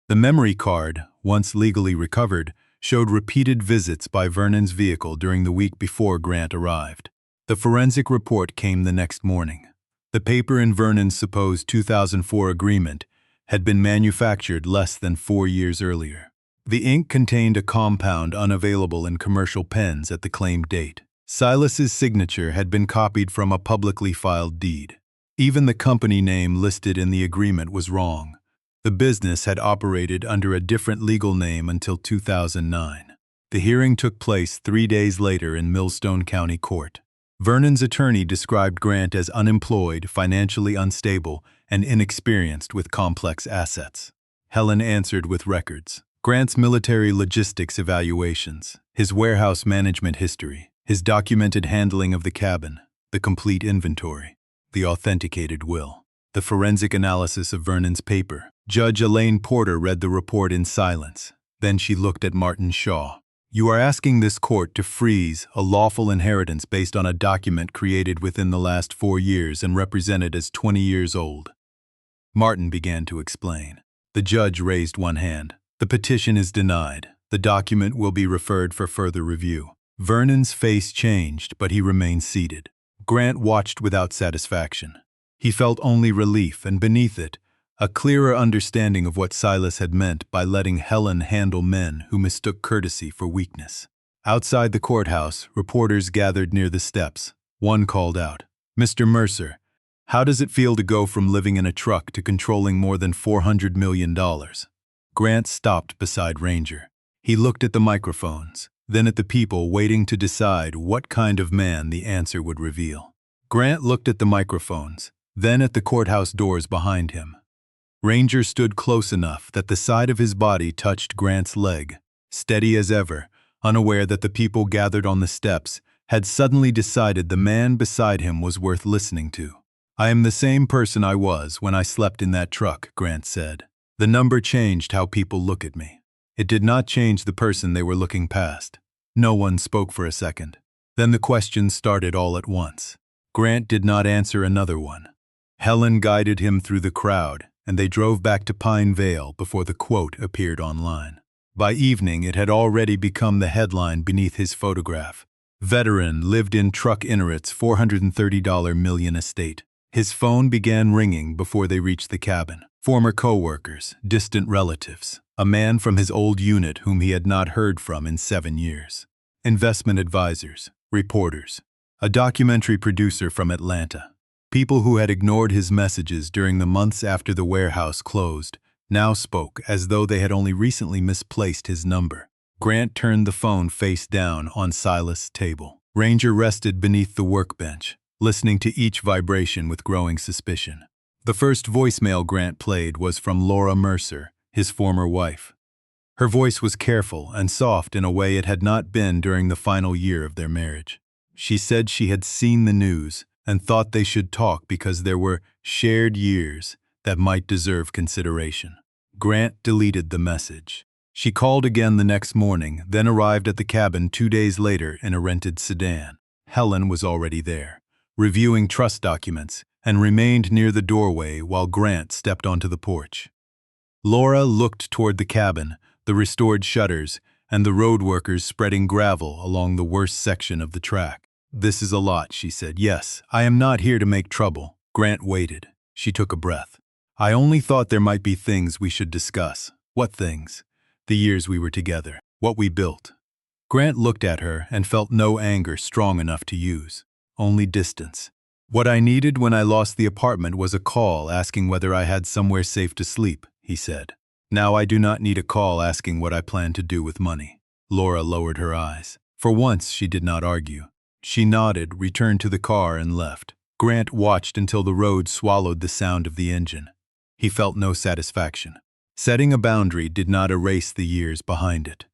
The memory card, once legally recovered, showed repeated visits by Vernon's vehicle during the week before Grant arrived. The forensic report came the next morning. The paper in Vernon's supposed 2004 agreement had been manufactured less than 4 years earlier. The ink contained a compound unavailable in commercial pens at the claimed date. Silas's signature had been copied from a publicly filed deed. Even the company name listed in the agreement was wrong. The business had operated under a different legal name until 2009. The hearing took place 3 days later in Millstone County Court. Vernon's attorney described Grant as unemployed, financially unstable, and inexperienced with complex assets. Helen answered with records. Grant's military logistics evaluations, his warehouse management history, his documented handling of the cabin, the complete inventory, the authenticated will, the forensic analysis of Vernon's paper. Judge Elaine Porter read the report in silence. Then she looked at Martin Shaw. You are asking this court to freeze a lawful inheritance based on a document created within the last 4 years and represented as 20 years old. Martin began to explain. The judge raised one hand. The petition is denied. The document will be referred for further review. Vernon's face changed, but he remained seated. Grant watched without satisfaction. He felt only relief, and beneath it, a clearer understanding of what Silas had meant by letting Helen handle men who mistook courtesy for weakness. Outside the courthouse, reporters gathered near the steps. One called out, "Mr. Mercer, how does it feel to go from living in a truck to controlling more than $400 million? Grant stopped beside Ranger. He looked at the microphones, then at the people waiting to decide what kind of man the answer would reveal. Grant looked at the microphones, then at the courthouse doors behind him. Ranger stood close enough that the side of his body touched Grant's leg, steady as ever, unaware that the people gathered on the steps had suddenly decided the man beside him was worth listening to. I am the same person I was when I slept in that truck, Grant said. The number changed how people look at me. It did not change the person they were looking past. No one spoke for a second. Then the questions started all at once. Grant did not answer another one. Helen guided him through the crowd, and they drove back to Pine Vale before the quote appeared online. By evening, it had already become the headline beneath his photograph. Veteran lived in truck Inurit's $430 million estate. His phone began ringing before they reached the cabin. Former co-workers, distant relatives, a man from his old unit whom he had not heard from in 7 years. Investment advisors, reporters, a documentary producer from Atlanta. People who had ignored his messages during the months after the warehouse closed now spoke as though they had only recently misplaced his number. Grant turned the phone face down on Silas' table. Ranger rested beneath the workbench, listening to each vibration with growing suspicion. The first voicemail Grant played was from Laura Mercer, his former wife. Her voice was careful and soft in a way it had not been during the final year of their marriage. She said she had seen the news and thought they should talk because there were shared years that might deserve consideration. Grant deleted the message. She called again the next morning, then arrived at the cabin 2 days later in a rented sedan. Helen was already there, reviewing trust documents, and remained near the doorway while Grant stepped onto the porch. Laura looked toward the cabin, the restored shutters, and the road workers spreading gravel along the worst section of the track. "This is a lot," she said. "Yes, I am not here to make trouble." Grant waited. She took a breath. "I only thought there might be things we should discuss." "What things?" "The years we were together. What we built." Grant looked at her and felt no anger strong enough to use. Only distance. "What I needed when I lost the apartment was a call asking whether I had somewhere safe to sleep," he said. "Now I do not need a call asking what I plan to do with money." Laura lowered her eyes. For once, she did not argue. She nodded, returned to the car, and left. Grant watched until the road swallowed the sound of the engine. He felt no satisfaction. Setting a boundary did not erase the years behind it.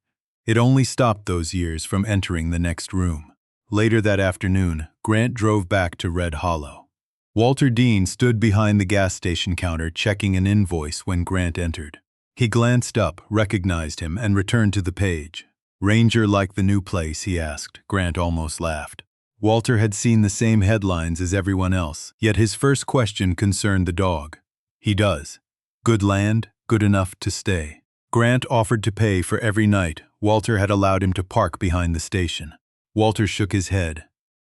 It only stopped those years from entering the next room. Later that afternoon, Grant drove back to Red Hollow. Walter Dean stood behind the gas station counter checking an invoice when Grant entered. He glanced up, recognized him, and returned to the page. "Ranger like the new place?" he asked. Grant almost laughed. Walter had seen the same headlines as everyone else, yet his first question concerned the dog. "He does. Good land, good enough to stay." Grant offered to pay for every night Walter had allowed him to park behind the station. Walter shook his head.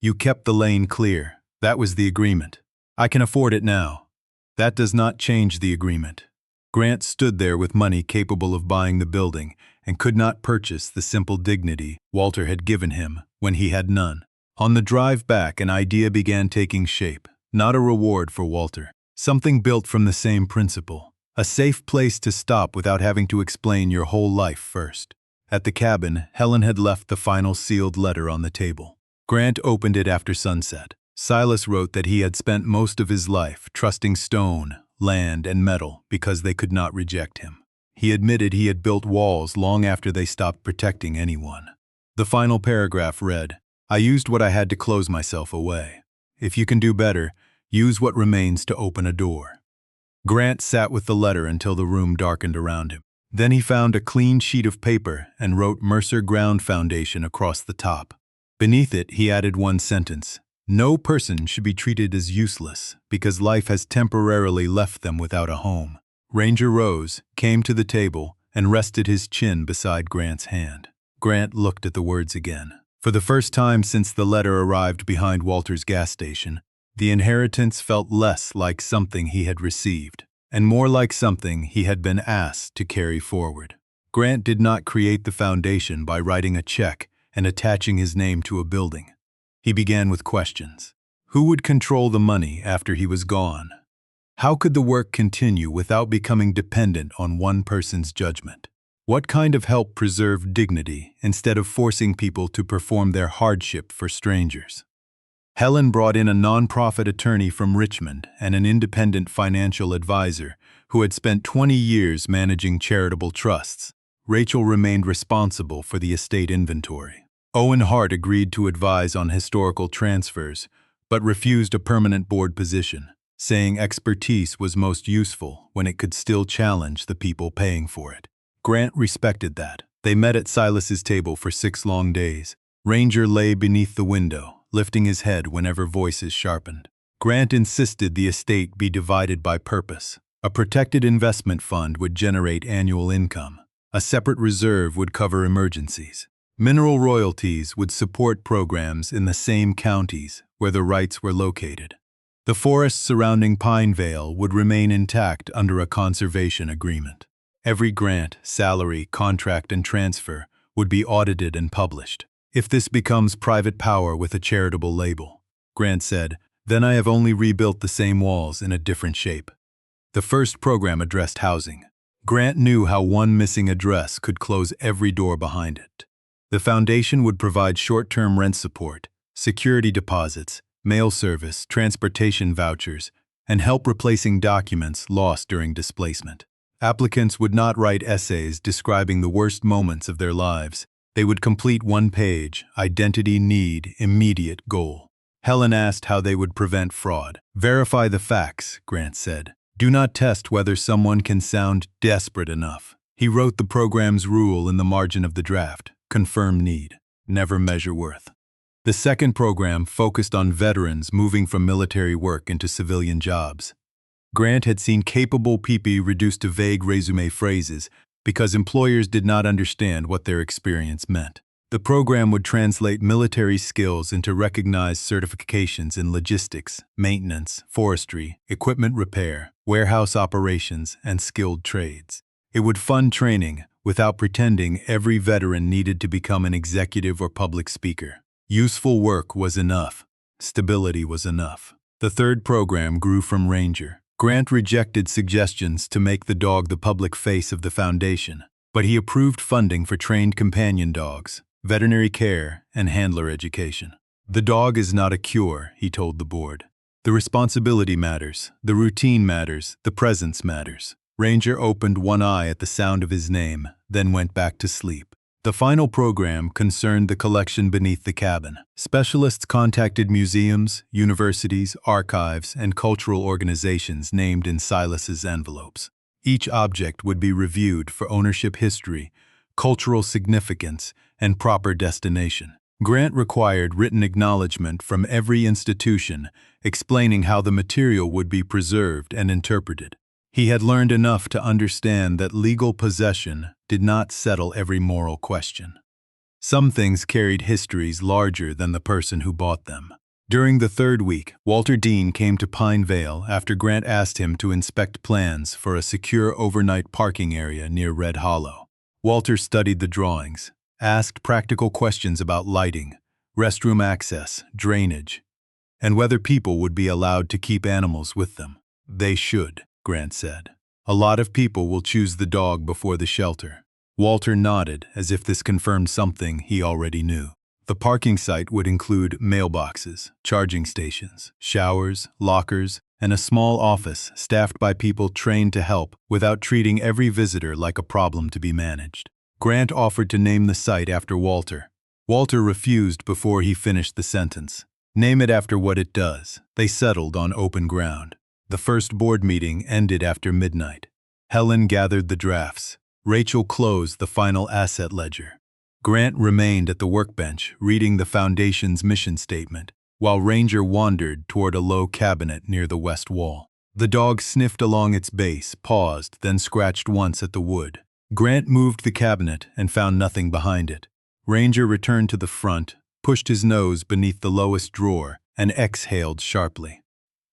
"You kept the lane clear. That was the agreement. I can afford it now." "That does not change the agreement." Grant stood there with money capable of buying the building and could not purchase the simple dignity Walter had given him when he had none. On the drive back, an idea began taking shape. Not a reward for Walter. Something built from the same principle. A safe place to stop without having to explain your whole life first. At the cabin, Helen had left the final sealed letter on the table. Grant opened it after sunset. Silas wrote that he had spent most of his life trusting stone, land, and metal because they could not reject him. He admitted he had built walls long after they stopped protecting anyone. The final paragraph read, "I used what I had to close myself away. If you can do better, use what remains to open a door." Grant sat with the letter until the room darkened around him. Then he found a clean sheet of paper and wrote Mercer Ground Foundation across the top. Beneath it, he added one sentence. "No person should be treated as useless because life has temporarily left them without a home." Ranger rose, came to the table, and rested his chin beside Grant's hand. Grant looked at the words again. For the first time since the letter arrived behind Walter's gas station, the inheritance felt less like something he had received, and more like something he had been asked to carry forward. Grant did not create the foundation by writing a check and attaching his name to a building. He began with questions. Who would control the money after he was gone? How could the work continue without becoming dependent on one person's judgment? What kind of help preserved dignity instead of forcing people to perform their hardship for strangers? Helen brought in a nonprofit attorney from Richmond and an independent financial advisor who had spent 20 years managing charitable trusts. Rachel remained responsible for the estate inventory. Owen Hart agreed to advise on historical transfers, but refused a permanent board position, saying expertise was most useful when it could still challenge the people paying for it. Grant respected that. They met at Silas's table for 6 long days. Ranger lay beneath the window, lifting his head whenever voices sharpened. Grant insisted the estate be divided by purpose. A protected investment fund would generate annual income. A separate reserve would cover emergencies. Mineral royalties would support programs in the same counties where the rights were located. The forests surrounding Pine Vale would remain intact under a conservation agreement. Every grant, salary, contract, and transfer would be audited and published. If this becomes private power with a charitable label, Grant said, then I have only rebuilt the same walls in a different shape. The first program addressed housing. Grant knew how one missing address could close every door behind it. The foundation would provide short-term rent support, security deposits, mail service, transportation vouchers, and help replacing documents lost during displacement. Applicants would not write essays describing the worst moments of their lives. They would complete one page, identity, need, immediate goal. Helen asked how they would prevent fraud. Verify the facts, Grant said. Do not test whether someone can sound desperate enough. He wrote the program's rule in the margin of the draft. Confirm need. Never measure worth. The second program focused on veterans moving from military work into civilian jobs. Grant had seen capable people reduced to vague resume phrases because employers did not understand what their experience meant. The program would translate military skills into recognized certifications in logistics, maintenance, forestry, equipment repair, warehouse operations, and skilled trades. It would fund training without pretending every veteran needed to become an executive or public speaker. Useful work was enough. Stability was enough. The third program grew from Ranger. Grant rejected suggestions to make the dog the public face of the foundation, but he approved funding for trained companion dogs, veterinary care, and handler education. The dog is not a cure, he told the board. The responsibility matters, the routine matters, the presence matters. Ranger opened one eye at the sound of his name, then went back to sleep. The final program concerned the collection beneath the cabin. Specialists contacted museums, universities, archives, and cultural organizations named in Silas's envelopes. Each object would be reviewed for ownership history, cultural significance, and proper destination. Grant required written acknowledgement from every institution explaining how the material would be preserved and interpreted. He had learned enough to understand that legal possession did not settle every moral question. Some things carried histories larger than the person who bought them. During the third week, Walter Dean came to Pine Vale after Grant asked him to inspect plans for a secure overnight parking area near Red Hollow. Walter studied the drawings, asked practical questions about lighting, restroom access, drainage, and whether people would be allowed to keep animals with them. They should, Grant said. A lot of people will choose the dog before the shelter. Walter nodded as if this confirmed something he already knew. The parking site would include mailboxes, charging stations, showers, lockers, and a small office staffed by people trained to help without treating every visitor like a problem to be managed. Grant offered to name the site after Walter. Walter refused before he finished the sentence. Name it after what it does. They settled on open ground. The first board meeting ended after midnight. Helen gathered the drafts. Rachel closed the final asset ledger. Grant remained at the workbench, reading the Foundation's mission statement, while Ranger wandered toward a low cabinet near the west wall. The dog sniffed along its base, paused, then scratched once at the wood. Grant moved the cabinet and found nothing behind it. Ranger returned to the front, pushed his nose beneath the lowest drawer, and exhaled sharply.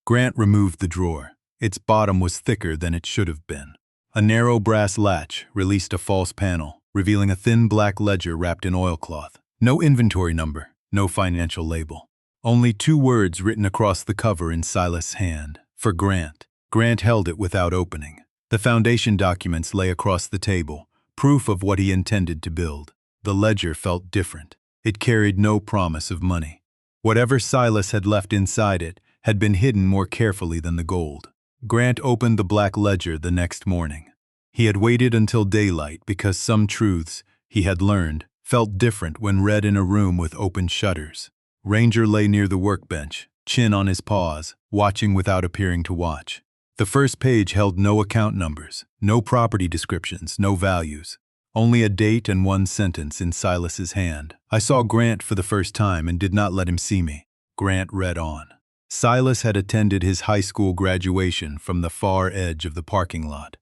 Grant removed the drawer. Its bottom was thicker than it should have been. A narrow brass latch released a false panel, revealing a thin black ledger wrapped in oilcloth. No inventory number, no financial label. Only 2 words written across the cover in Silas' hand. For Grant. Grant held it without opening. The Foundation documents lay across the table, proof of what he intended to build. The ledger felt different. It carried no promise of money. Whatever Silas had left inside it had been hidden more carefully than the gold. Grant opened the black ledger the next morning. He had waited until daylight because some truths he had learned felt different when read in a room with open shutters. Ranger lay near the workbench, chin on his paws, watching without appearing to watch. The first page held no account numbers, no property descriptions, no values. Only a date and one sentence in Silas's hand. I saw Grant for the first time and did not let him see me. Grant read on. Silas had attended his high school graduation from the far edge of the parking lot.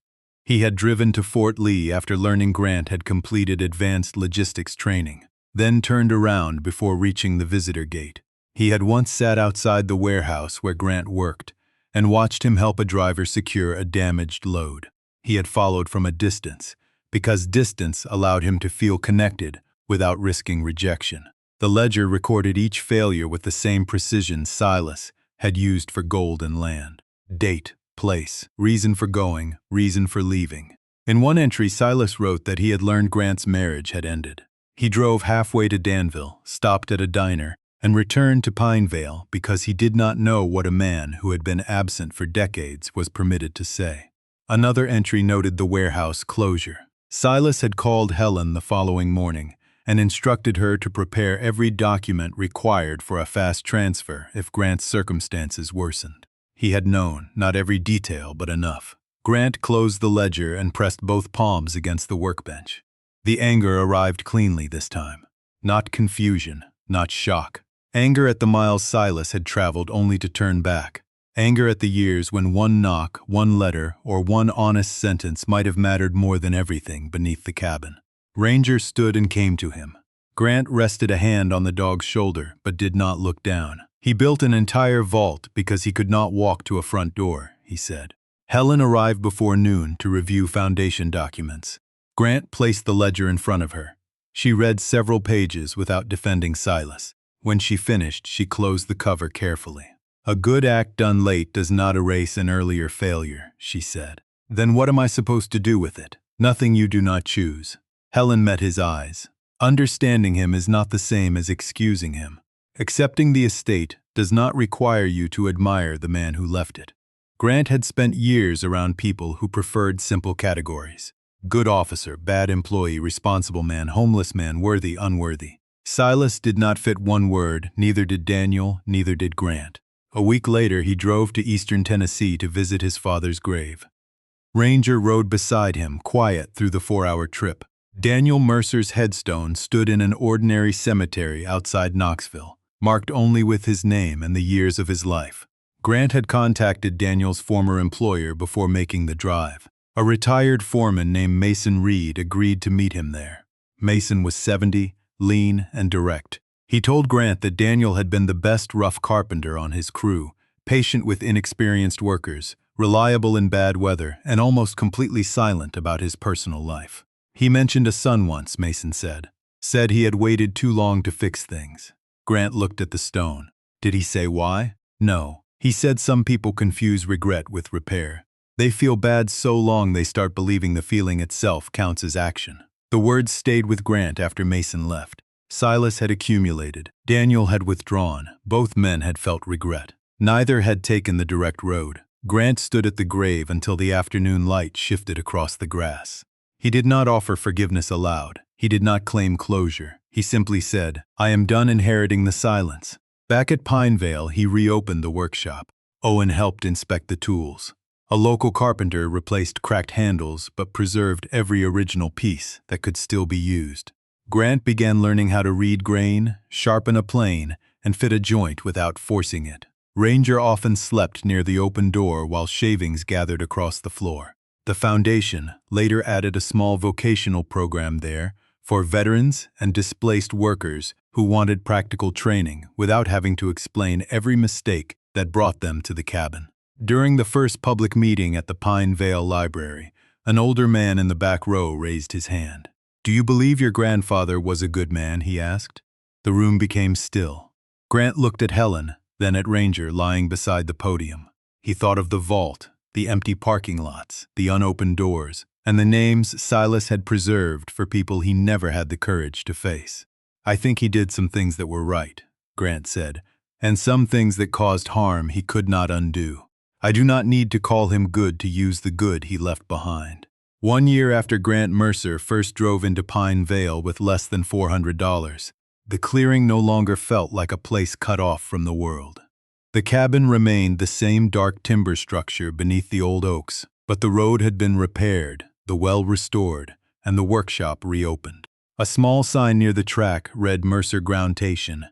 He had driven to Fort Lee after learning Grant had completed advanced logistics training, then turned around before reaching the visitor gate. He had once sat outside the warehouse where Grant worked and watched him help a driver secure a damaged load. He had followed from a distance, because distance allowed him to feel connected without risking rejection. The ledger recorded each failure with the same precision Silas had used for gold and land. Date, place, reason for going, reason for leaving. In one entry, Silas wrote that he had learned Grant's marriage had ended. He drove halfway to Danville, stopped at a diner, and returned to Pine Vale because he did not know what a man who had been absent for decades was permitted to say. Another entry noted the warehouse closure. Silas had called Helen the following morning and instructed her to prepare every document required for a fast transfer if Grant's circumstances worsened. He had known, not every detail, but enough. Grant closed the ledger and pressed both palms against the workbench. The anger arrived cleanly this time. Not confusion, not shock. Anger at the miles Silas had traveled only to turn back. Anger at the years when one knock, one letter, or one honest sentence might have mattered more than everything beneath the cabin. Ranger stood and came to him. Grant rested a hand on the dog's shoulder, but did not look down. He built an entire vault because he could not walk to a front door, he said. Helen arrived before noon to review foundation documents. Grant placed the ledger in front of her. She read several pages without defending Silas. When she finished, she closed the cover carefully. A good act done late does not erase an earlier failure, she said. Then what am I supposed to do with it? Nothing you do not choose. Helen met his eyes. Understanding him is not the same as excusing him. Accepting the estate does not require you to admire the man who left it. Grant had spent years around people who preferred simple categories. Good officer, bad employee, responsible man, homeless man, worthy, unworthy. Silas did not fit one word, neither did Daniel, neither did Grant. A week later, he drove to eastern Tennessee to visit his father's grave. Ranger rode beside him, quiet through the 4-hour trip. Daniel Mercer's headstone stood in an ordinary cemetery outside Knoxville, marked only with his name and the years of his life. Grant had contacted Daniel's former employer before making the drive. A retired foreman named Mason Reed agreed to meet him there. Mason was 70, lean and direct. He told Grant that Daniel had been the best rough carpenter on his crew, patient with inexperienced workers, reliable in bad weather, and almost completely silent about his personal life. He mentioned a son once, Mason said. Said he had waited too long to fix things. Grant looked at the stone. Did he say why? No. He said some people confuse regret with repair. They feel bad so long they start believing the feeling itself counts as action. The words stayed with Grant after Mason left. Silas had accumulated. Daniel had withdrawn. Both men had felt regret. Neither had taken the direct road. Grant stood at the grave until the afternoon light shifted across the grass. He did not offer forgiveness aloud. He did not claim closure. He simply said, "I am done inheriting the silence." Back at Pinevale, he reopened the workshop. Owen helped inspect the tools. A local carpenter replaced cracked handles but preserved every original piece that could still be used. Grant began learning how to read grain, sharpen a plane, and fit a joint without forcing it. Ranger often slept near the open door while shavings gathered across the floor. The foundation later added a small vocational program there for veterans and displaced workers who wanted practical training without having to explain every mistake that brought them to the cabin. During the first public meeting at the Pinevale Library, an older man in the back row raised his hand. "Do you believe your grandfather was a good man?" he asked. The room became still. Grant looked at Helen, then at Ranger lying beside the podium. He thought of the vault, the empty parking lots, the unopened doors, and the names Silas had preserved for people he never had the courage to face. "I think he did some things that were right," Grant said, "and some things that caused harm he could not undo. I do not need to call him good to use the good he left behind." 1 year after Grant Mercer first drove into Pinevale with less than $400, the clearing no longer felt like a place cut off from the world. The cabin remained the same dark timber structure beneath the old oaks, but the road had been repaired, the well restored, and the workshop reopened. A small sign near the track read Mercer Groundtation,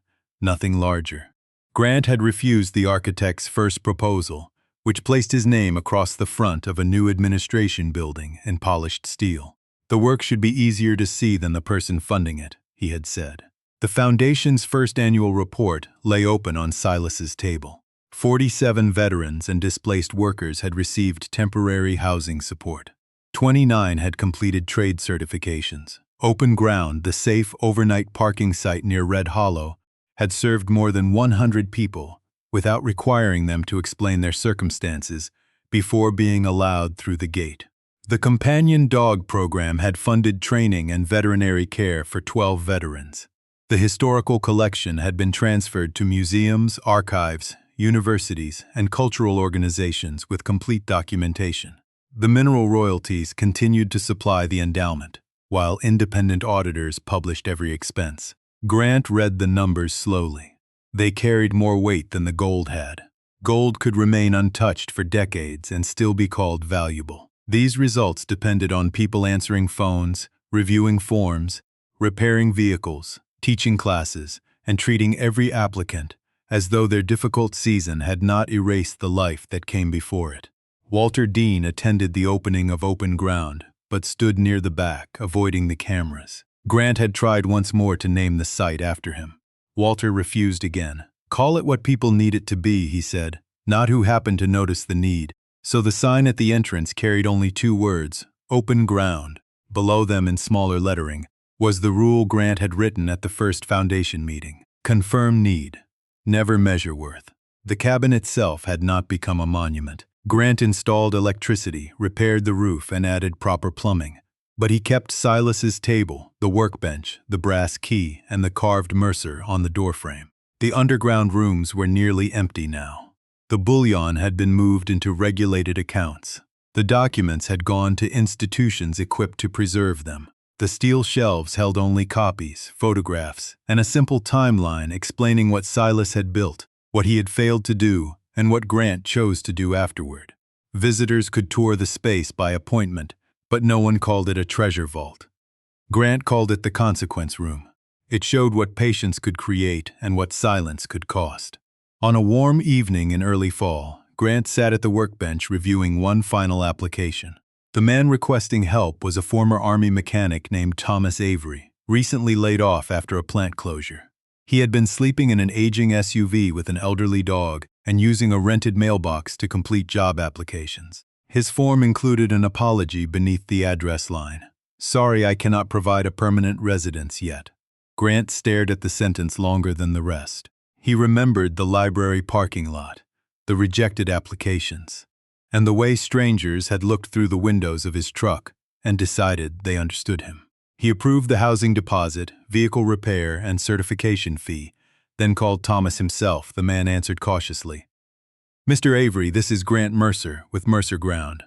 nothing larger. Grant had refused the architect's first proposal, which placed his name across the front of a new administration building in polished steel. The work should be easier to see than the person funding it, he had said. The Foundation's first annual report lay open on Silas's table. 47 veterans and displaced workers had received temporary housing support. 29 had completed trade certifications. Open Ground, the safe overnight parking site near Red Hollow, had served more than 100 people without requiring them to explain their circumstances before being allowed through the gate. The Companion Dog Program had funded training and veterinary care for 12 veterans. The historical collection had been transferred to museums, archives, universities, and cultural organizations with complete documentation. The mineral royalties continued to supply the endowment, while independent auditors published every expense. Grant read the numbers slowly. They carried more weight than the gold had. Gold could remain untouched for decades and still be called valuable. These results depended on people answering phones, reviewing forms, repairing vehicles, teaching classes, and treating every applicant as though their difficult season had not erased the life that came before it. Walter Dean attended the opening of Open Ground, but stood near the back, avoiding the cameras. Grant had tried once more to name the site after him. Walter refused again. "Call it what people need it to be," he said, not who happened to notice the need. So the sign at the entrance carried only 2 words, Open Ground. Below them in smaller lettering was the rule Grant had written at the first foundation meeting. Confirm need. Never measure worth. The cabin itself had not become a monument. Grant installed electricity, repaired the roof, and added proper plumbing. But he kept Silas's table, the workbench, the brass key, and the carved Mercer on the doorframe. The underground rooms were nearly empty now. The bullion had been moved into regulated accounts. The documents had gone to institutions equipped to preserve them. The steel shelves held only copies, photographs, and a simple timeline explaining what Silas had built, what he had failed to do, and what Grant chose to do afterward. Visitors could tour the space by appointment, but no one called it a treasure vault. Grant called it the consequence room. It showed what patience could create and what silence could cost. On a warm evening in early fall, Grant sat at the workbench reviewing one final application. The man requesting help was a former Army mechanic named Thomas Avery, recently laid off after a plant closure. He had been sleeping in an aging SUV with an elderly dog and using a rented mailbox to complete job applications. His form included an apology beneath the address line. "Sorry, I cannot provide a permanent residence yet." Grant stared at the sentence longer than the rest. He remembered the library parking lot, the rejected applications, and the way strangers had looked through the windows of his truck and decided they understood him. He approved the housing deposit, vehicle repair, and certification fee, then called Thomas himself. The man answered cautiously. "Mr. Avery, this is Grant Mercer with Mercer Ground.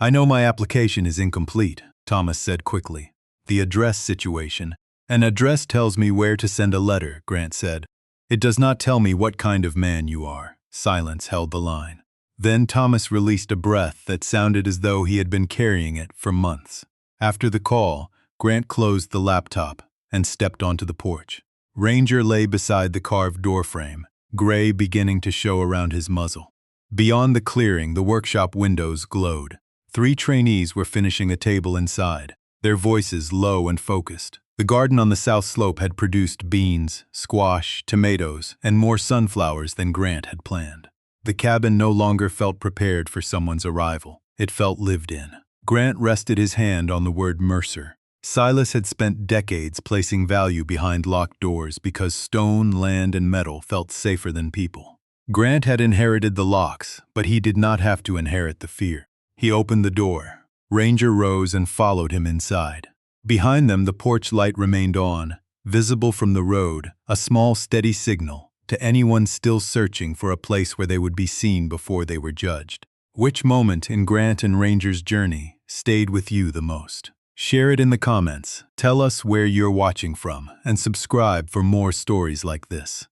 I know my application is incomplete," Thomas said quickly. "The address situation. An address tells me where to send a letter," Grant said. "It does not tell me what kind of man you are." Silence held the line. Then Thomas released a breath that sounded as though he had been carrying it for months. After the call, Grant closed the laptop and stepped onto the porch. Ranger lay beside the carved doorframe, gray beginning to show around his muzzle. Beyond the clearing, the workshop windows glowed. 3 trainees were finishing a table inside, their voices low and focused. The garden on the south slope had produced beans, squash, tomatoes, and more sunflowers than Grant had planned. The cabin no longer felt prepared for someone's arrival. It felt lived in. Grant rested his hand on the word Mercer. Silas had spent decades placing value behind locked doors because stone, land, and metal felt safer than people. Grant had inherited the locks, but he did not have to inherit the fear. He opened the door. Ranger rose and followed him inside. Behind them, the porch light remained on, visible from the road, a small, steady signal to anyone still searching for a place where they would be seen before they were judged. Which moment in Grant and Ranger's journey stayed with you the most? Share it in the comments, tell us where you're watching from, and subscribe for more stories like this.